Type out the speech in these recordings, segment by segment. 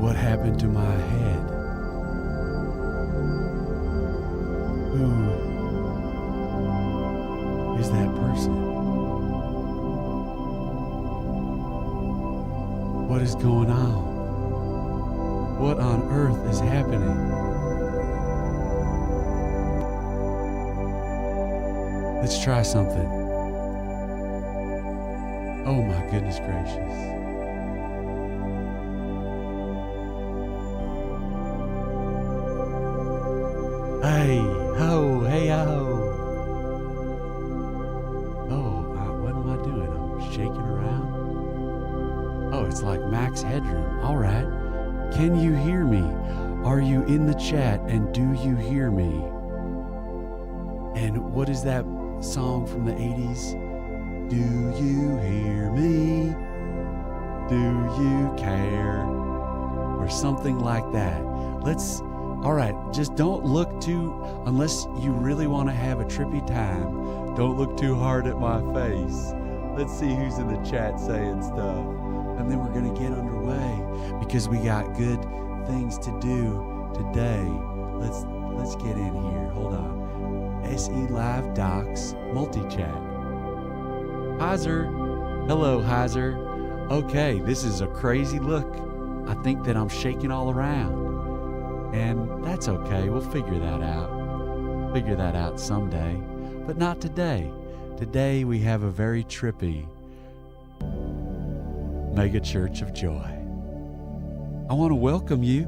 What happened to my head? Who is that person? What is going on? What on earth is happening? Let's try something. Oh my goodness gracious. Hey ho, hey ho. What am I doing? I'm shaking around. Oh, it's like max headroom. All right. Can you hear me? Are you in the chat and do you hear me? And what is that song from the 80s? Do you hear me? Do you care? Or something like that. All right, just don't look unless you really want to have a trippy time, don't look too hard at my face. Let's see who's in the chat saying stuff. And then we're going to get underway because we got good things to do today. Let's get in here. Hold on. SE Live Docs multi-chat. Heiser. Hello, Heiser. Okay, this is a crazy look. I think that I'm shaking all around. And that's okay. We'll figure that out. Figure that out someday. But not today. Today we have a very trippy Mega Church of Joy. I want to welcome you.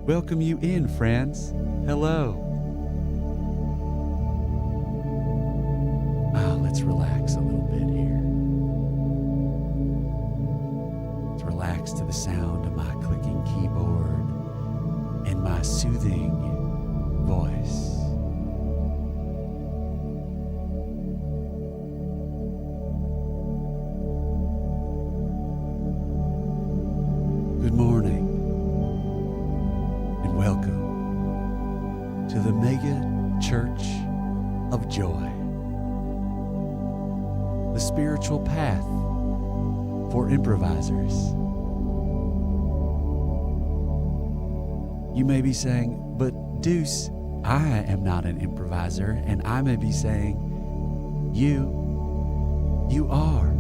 Welcome you in, friends. Hello. Let's relax a little bit here. Let's relax to the sound of my clicking keyboard and my soothing voice. Good morning and welcome to the Mega Church of Joy. The spiritual path for improvisers. You may be saying, but Deuce, I am not an improviser. And I may be saying, you are.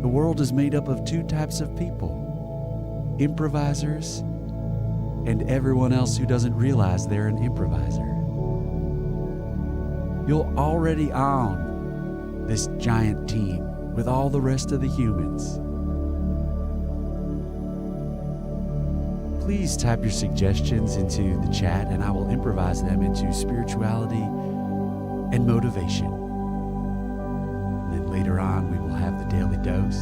The world is made up of two types of people, improvisers and everyone else who doesn't realize they're an improviser. You're already on this giant team with all the rest of the humans. Please type your suggestions into the chat and I will improvise them into spirituality and motivation. And then later on, we will have the Daily Dose,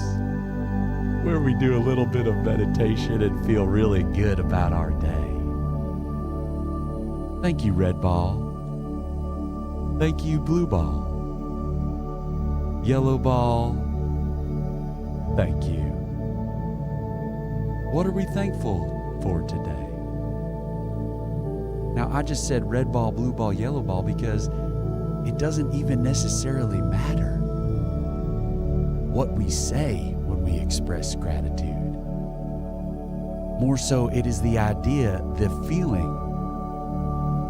where we do a little bit of meditation and feel really good about our day. Thank you, Red Ball. Thank you, Blue Ball. Yellow Ball. Thank you. What are we thankful for today? Now, I just said red ball, blue ball, yellow ball because it doesn't even necessarily matter what we say when we express gratitude. More so, it is the idea, the feeling,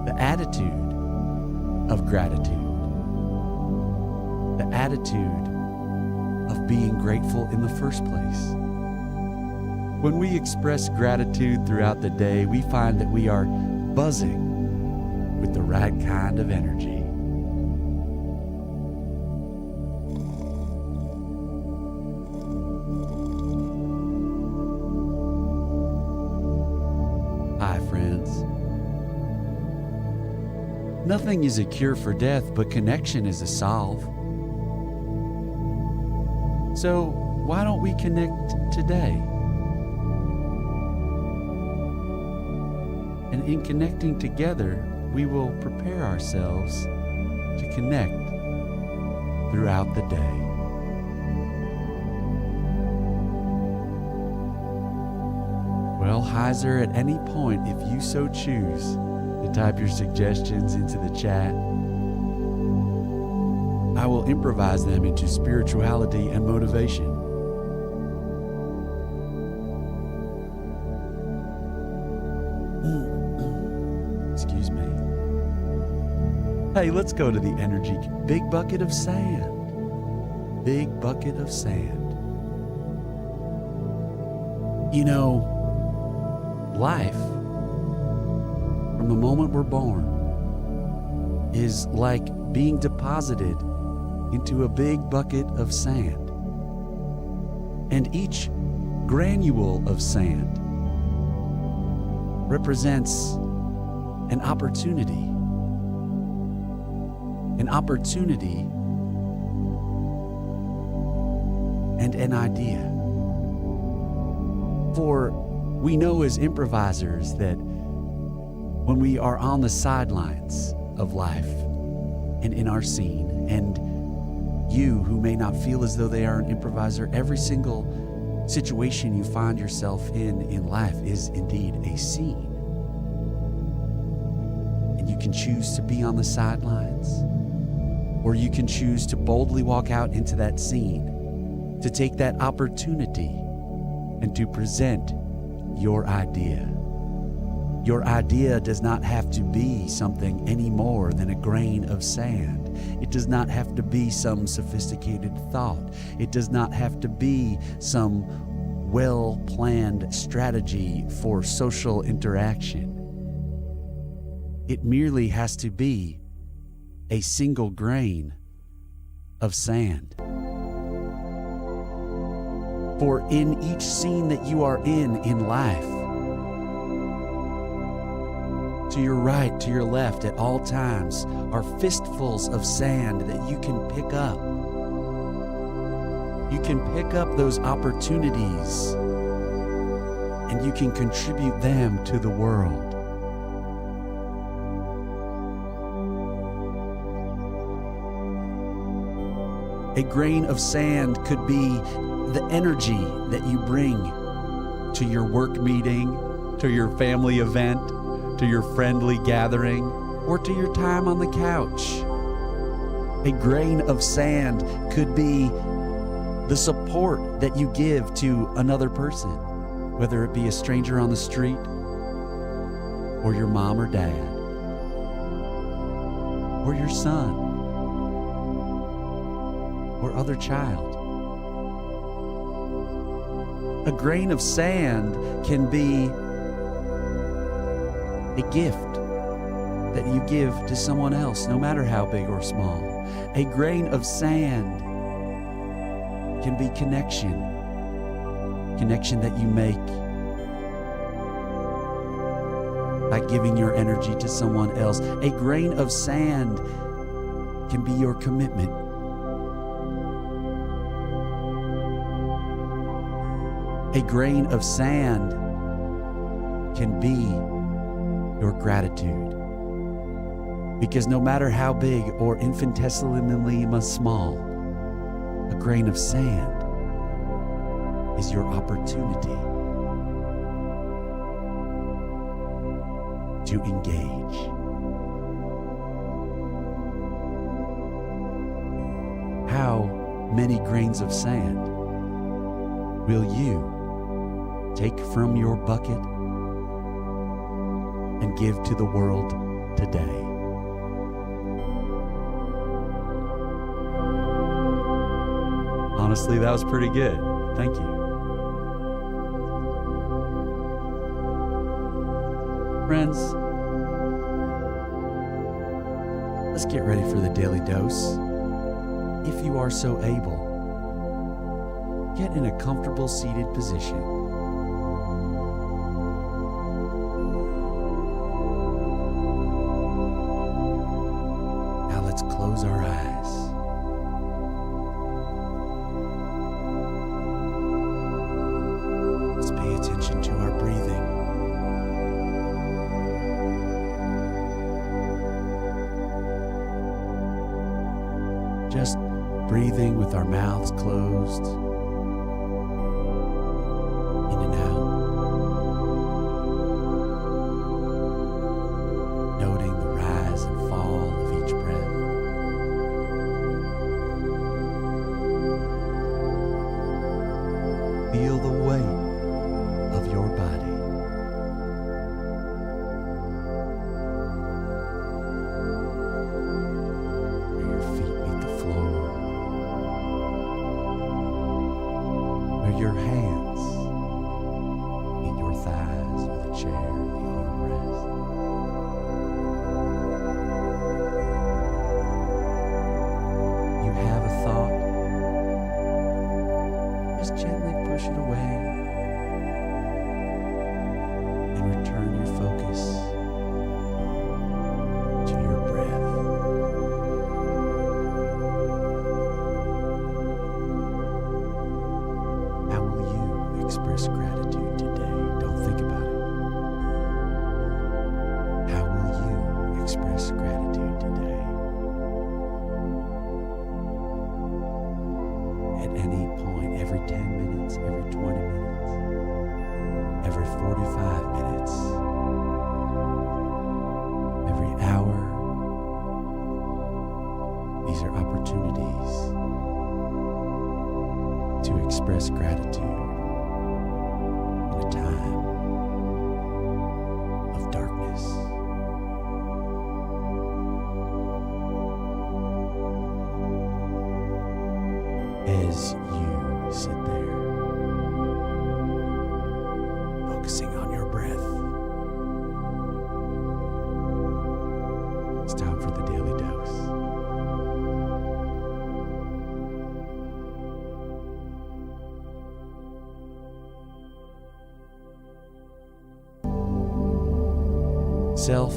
the attitude of gratitude, the attitude of being grateful in the first place. When we express gratitude throughout the day, we find that we are buzzing with the right kind of energy. Hi, friends. Nothing is a cure for death, but connection is a solve. So why don't we connect today? And in connecting together, we will prepare ourselves to connect throughout the day. Well, Heiser, at any point, if you so choose to type your suggestions into the chat, I will improvise them into spirituality and motivation. Hey, let's go to the energy. Big bucket of sand. Big bucket of sand. You know, life, from the moment we're born, is like being deposited into a big bucket of sand. And each granule of sand represents an opportunity. An opportunity and an idea. For we know as improvisers that when we are on the sidelines of life and in our scene, and you who may not feel as though they are an improviser, every single situation you find yourself in life is indeed a scene. And you can choose to be on the sidelines, or you can choose to boldly walk out into that scene, to take that opportunity and to present your idea. Your idea does not have to be something any more than a grain of sand. It does not have to be some sophisticated thought. It does not have to be some well-planned strategy for social interaction. It merely has to be a single grain of sand. For in each scene that you are in life, to your right, to your left, at all times, are fistfuls of sand that you can pick up. You can pick up those opportunities and you can contribute them to the world. A grain of sand could be the energy that you bring to your work meeting, to your family event, to your friendly gathering, or to your time on the couch. A grain of sand could be the support that you give to another person, whether it be a stranger on the street or your mom or dad or your son or other child. A grain of sand can be a gift that you give to someone else, no matter how big or small. A grain of sand can be connection that you make by giving your energy to someone else. A grain of sand can be your commitment. A grain of sand can be your gratitude. Because no matter how big or infinitesimally small, a grain of sand is your opportunity to engage. How many grains of sand will you take from your bucket and give to the world today? Honestly, that was pretty good. Thank you. Friends, let's get ready for the Daily Dose. If you are so able, get in a comfortable seated position. Now let's close our eyes. Let's pay attention to our breathing. Just breathing with our mouths closed, in and out, noting the rise and fall of each breath. Feel the weight of your body. gratitude today. At any point, every 10 minutes, every 20 minutes, every 45 minutes, every hour, these are opportunities to express gratitude in a time of darkness. As you sit there, focusing on your breath, it's time for the Daily Dose. Self,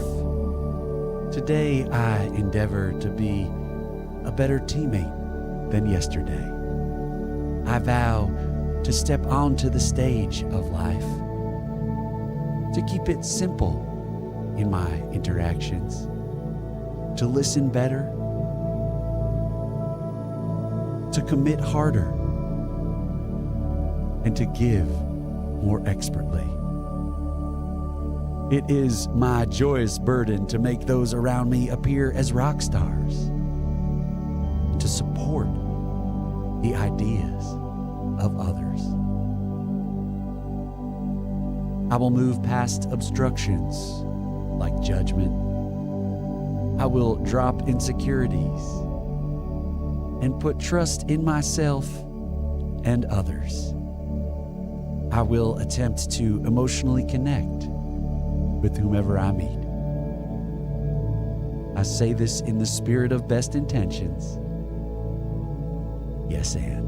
today I endeavor to be a better teammate than yesterday. I vow to step onto the stage of life, to keep it simple in my interactions, to listen better, to commit harder, and to give more expertly. It is my joyous burden to make those around me appear as rock stars, and to support the ideas of others. I will move past obstructions like judgment. I will drop insecurities and put trust in myself and others. I will attempt to emotionally connect with whomever I meet. I say this in the spirit of best intentions. Yes, and.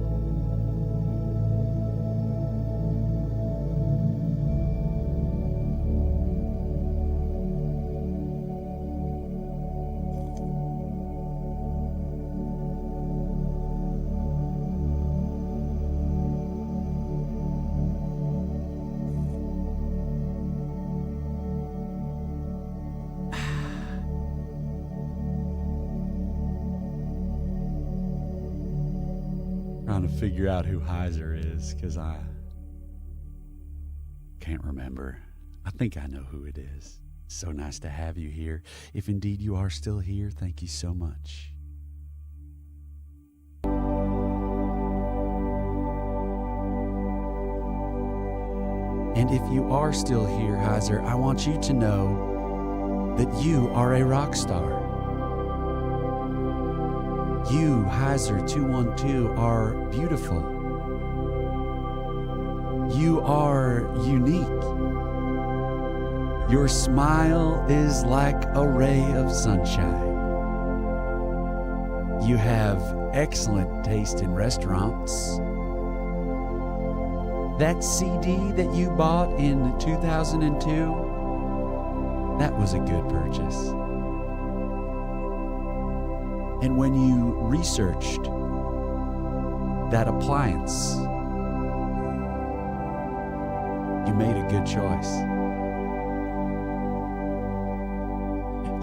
Trying to figure out who Heiser is because I can't remember. I think I know who it is. So nice to have you here. If indeed you are still here, thank you so much. And if you are still here, Heiser, I want you to know that you are a rock star. You, Heiser 212, are beautiful. You are unique. Your smile is like a ray of sunshine. You have excellent taste in restaurants. That CD that you bought in 2002, that was a good purchase. And when you researched that appliance, you made a good choice.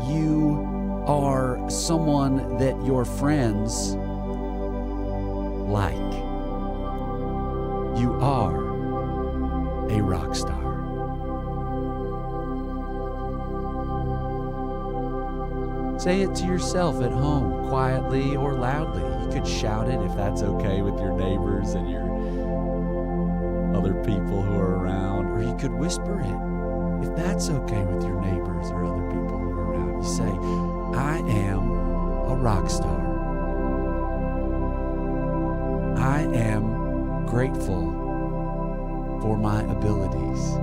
You are someone that your friends like. You are a rock star. Say it to yourself at home, quietly or loudly. You could shout it if that's okay with your neighbors and your other people who are around, or you could whisper it if that's okay with your neighbors or other people who are around. You say, I am a rock star. I am grateful for my abilities.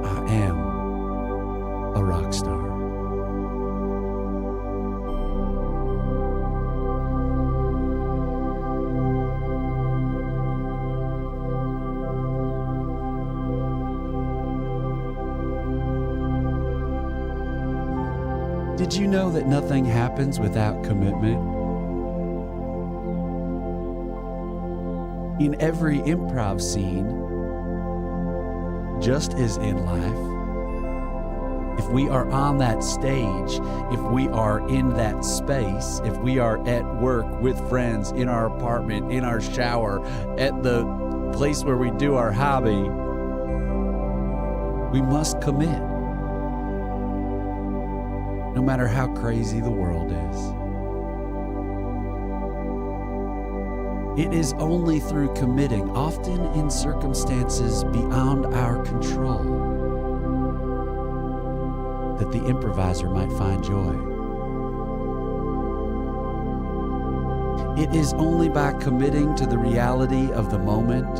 I am a rock star. Did you know that nothing happens without commitment? In every improv scene, just as in life, if we are on that stage, if we are in that space, if we are at work with friends, in our apartment, in our shower, at the place where we do our hobby, we must commit. No matter how crazy the world is. It is only through committing, often in circumstances beyond our control, that the improviser might find joy. It is only by committing to the reality of the moment,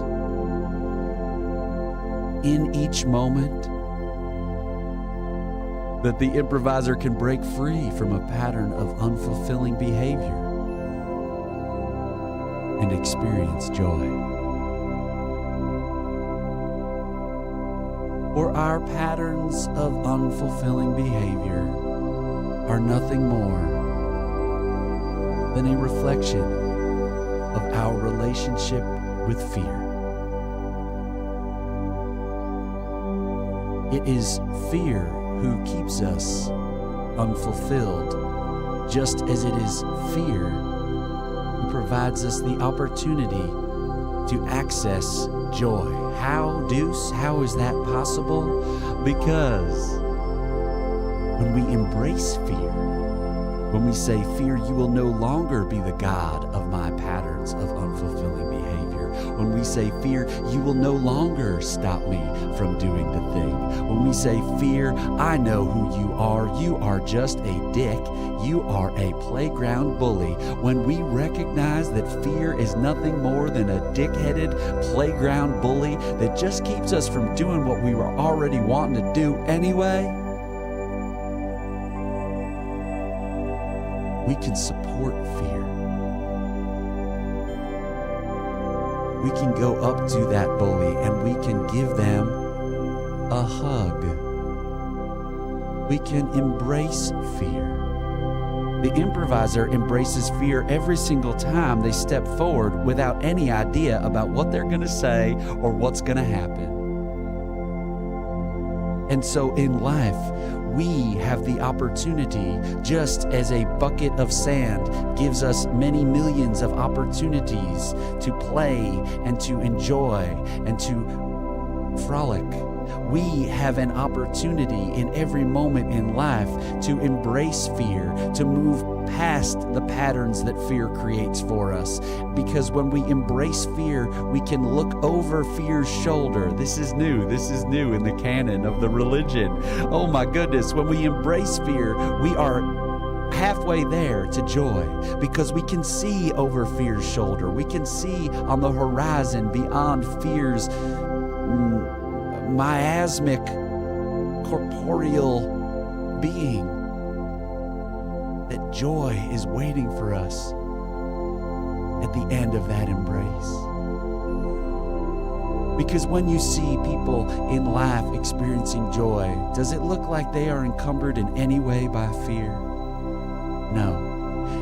in each moment, that the improviser can break free from a pattern of unfulfilling behavior and experience joy. For our patterns of unfulfilling behavior are nothing more than a reflection of our relationship with fear. It is fear who keeps us unfulfilled, just as it is fear who provides us the opportunity to access joy. How, Deuce? How is that possible? Because when we embrace fear, when we say, "Fear, you will no longer be the God of my patterns of unfulfilling behavior," when we say, "Fear, you will no longer stop me from doing the thing," when we say, "Fear, I know who you are just a dick, you are a playground bully," when we recognize that fear is nothing more than a dick-headed playground bully that just keeps us from doing what we were already wanting to do anyway, we can support fear. We can go up to that bully and we can give them a hug. We can embrace fear. The improviser embraces fear every single time they step forward without any idea about what they're going to say or what's going to happen. And so in life, we have the opportunity, just as a bucket of sand gives us many millions of opportunities to play and to enjoy and to frolic. We have an opportunity in every moment in life to embrace fear, to move past the patterns that fear creates for us. Because when we embrace fear, we can look over fear's shoulder. This is new in the canon of the religion. Oh my goodness, when we embrace fear, we are halfway there to joy, because we can see over fear's shoulder. We can see on the horizon beyond fear's miasmic corporeal being, that joy is waiting for us at the end of that embrace. Because when you see people in life experiencing joy, does it look like they are encumbered in any way by fear? No.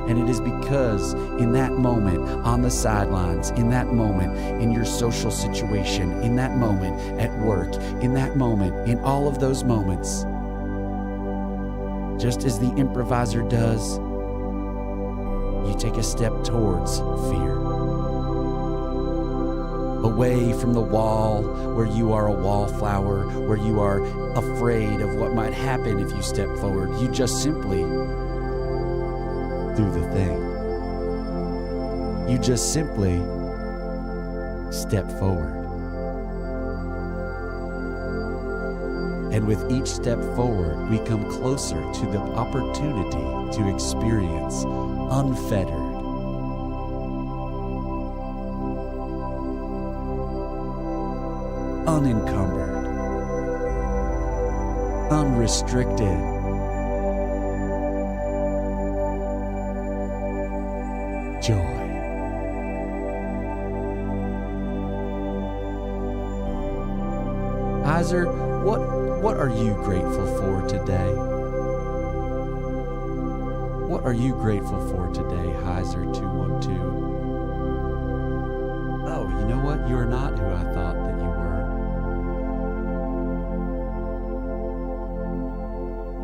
And it is because in that moment, on the sidelines, in that moment, in your social situation, in that moment at work, in that moment, in all of those moments, just as the improviser does, you take a step towards fear. Away from the wall where you are a wallflower, where you are afraid of what might happen if you step forward. You just simply do the thing. You just simply step forward. And with each step forward, we come closer to the opportunity to experience unfettered, unencumbered, unrestricted joy. Heiser, what are you grateful for today? What are you grateful for today, Heiser 212? Oh, know what? You are not who I thought that you were.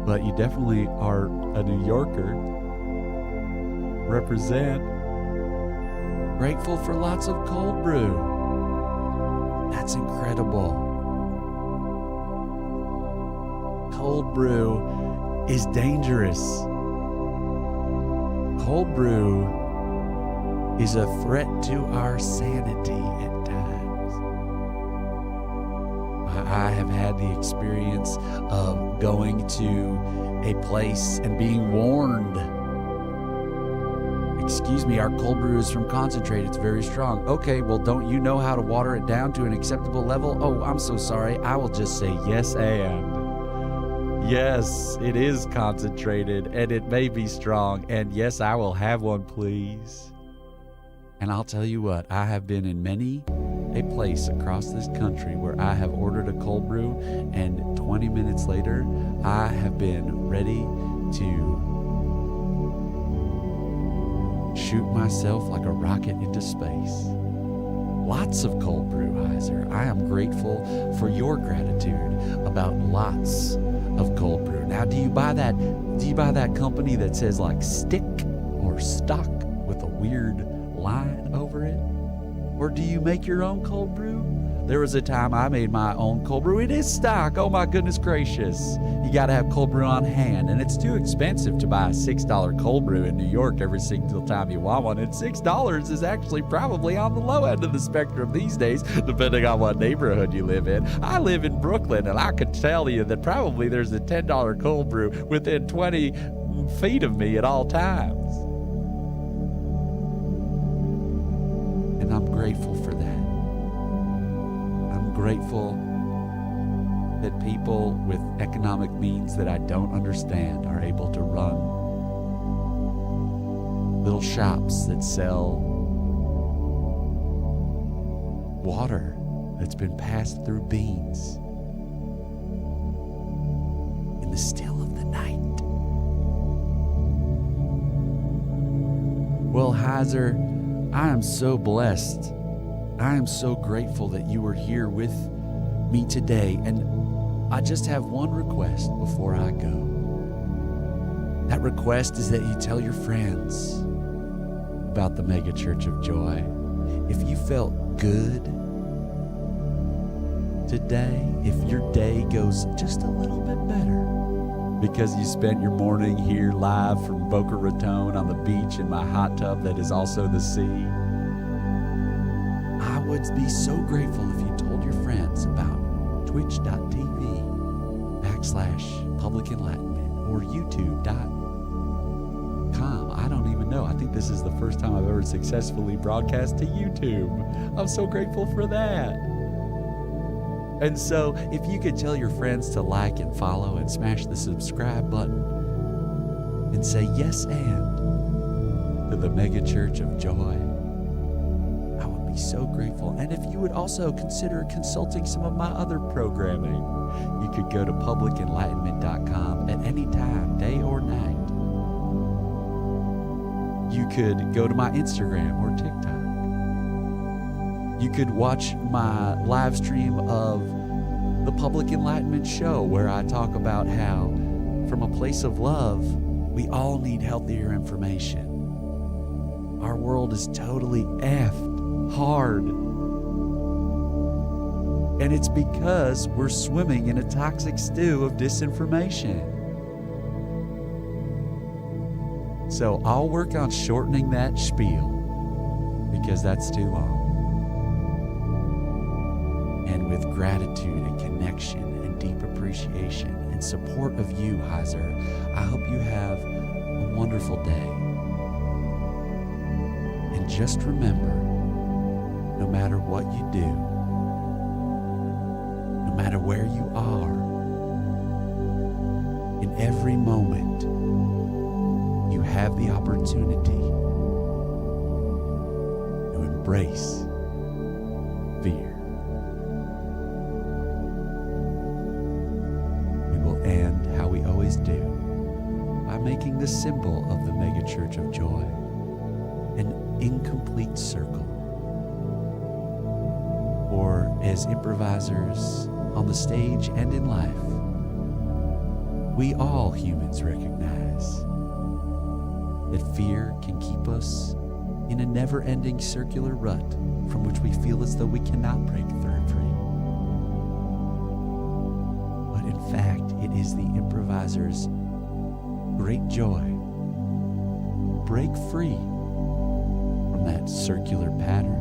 But you definitely are a New Yorker. Represent. Grateful for lots of cold brew. That's incredible. Cold brew is dangerous. Cold brew is a threat to our sanity at times. I have had the experience of going to a place and being warned, excuse me, our cold brew is from concentrate. It's very strong. Okay, well, don't you know how to water it down to an acceptable level? Oh, I'm so sorry. I will just say yes and. Yes, it is concentrated and it may be strong. And yes, I will have one, please. And I'll tell you what, I have been in many a place across this country where I have ordered a cold brew and 20 minutes later, I have been ready to shoot myself like a rocket into space. Lots of cold brew, Heiser. I am grateful for your gratitude about lots of cold brew. Now, do you buy that company that says like stick or stock with a weird line over it? Or do you make your own cold brew? There was a time I made my own cold brew. It is stock. Oh my goodness gracious. You got to have cold brew on hand. And it's too expensive to buy a $6 cold brew in New York every single time you want one. And $6 is actually probably on the low end of the spectrum these days, depending on what neighborhood you live in. I live in Brooklyn, and I could tell you that probably there's a $10 cold brew within 20 feet of me at all times. And I'm grateful for that. I'm grateful that people with economic means that I don't understand are able to run little shops that sell water that's been passed through beans in the still of the night. Well, Heiser, I am so blessed. I am so grateful that you were here with me today. And I just have one request before I go. That request is that you tell your friends about the Mega Church of Joy. If you felt good today, if your day goes just a little bit better because you spent your morning here live from Boca Raton on the beach in my hot tub that is also the sea, I would be so grateful if you told your friends about twitch.tv/Public Enlightenment or youtube.com. I don't even know. I think this is the first time I've ever successfully broadcast to YouTube. I'm so grateful for that. And so if you could tell your friends to like and follow and smash the subscribe button and say yes and to the Mega Church of Joy, I would be so grateful. And if you would also consider consulting some of my other programming, you could go to publicenlightenment.com at any time, day or night. You could go to my Instagram or TikTok. You could watch my live stream of the Public Enlightenment Show, where I talk about how, from a place of love, we all need healthier information. Our world is totally effed hard. And it's because we're swimming in a toxic stew of disinformation. So I'll work on shortening that spiel because that's too long. And with gratitude and connection and deep appreciation and support of you, Heiser, I hope you have a wonderful day. And just remember, no matter what you do, no matter where you are, in every moment, you have the opportunity to embrace fear. We will end how we always do, by making the symbol of the Mega Church of Joy an incomplete circle. as improvisers on the stage and in life, we all humans recognize that fear can keep us in a never-ending circular rut from which we feel as though we cannot break free. But in fact, it is the improviser's great joy to break free from that circular pattern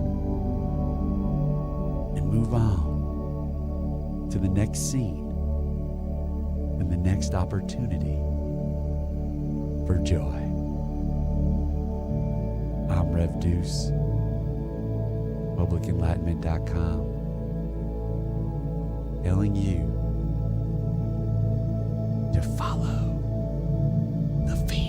and move on to the next scene and the next opportunity for joy. I'm Rev Deuce, publicenlightenment.com, telling you to follow the fear.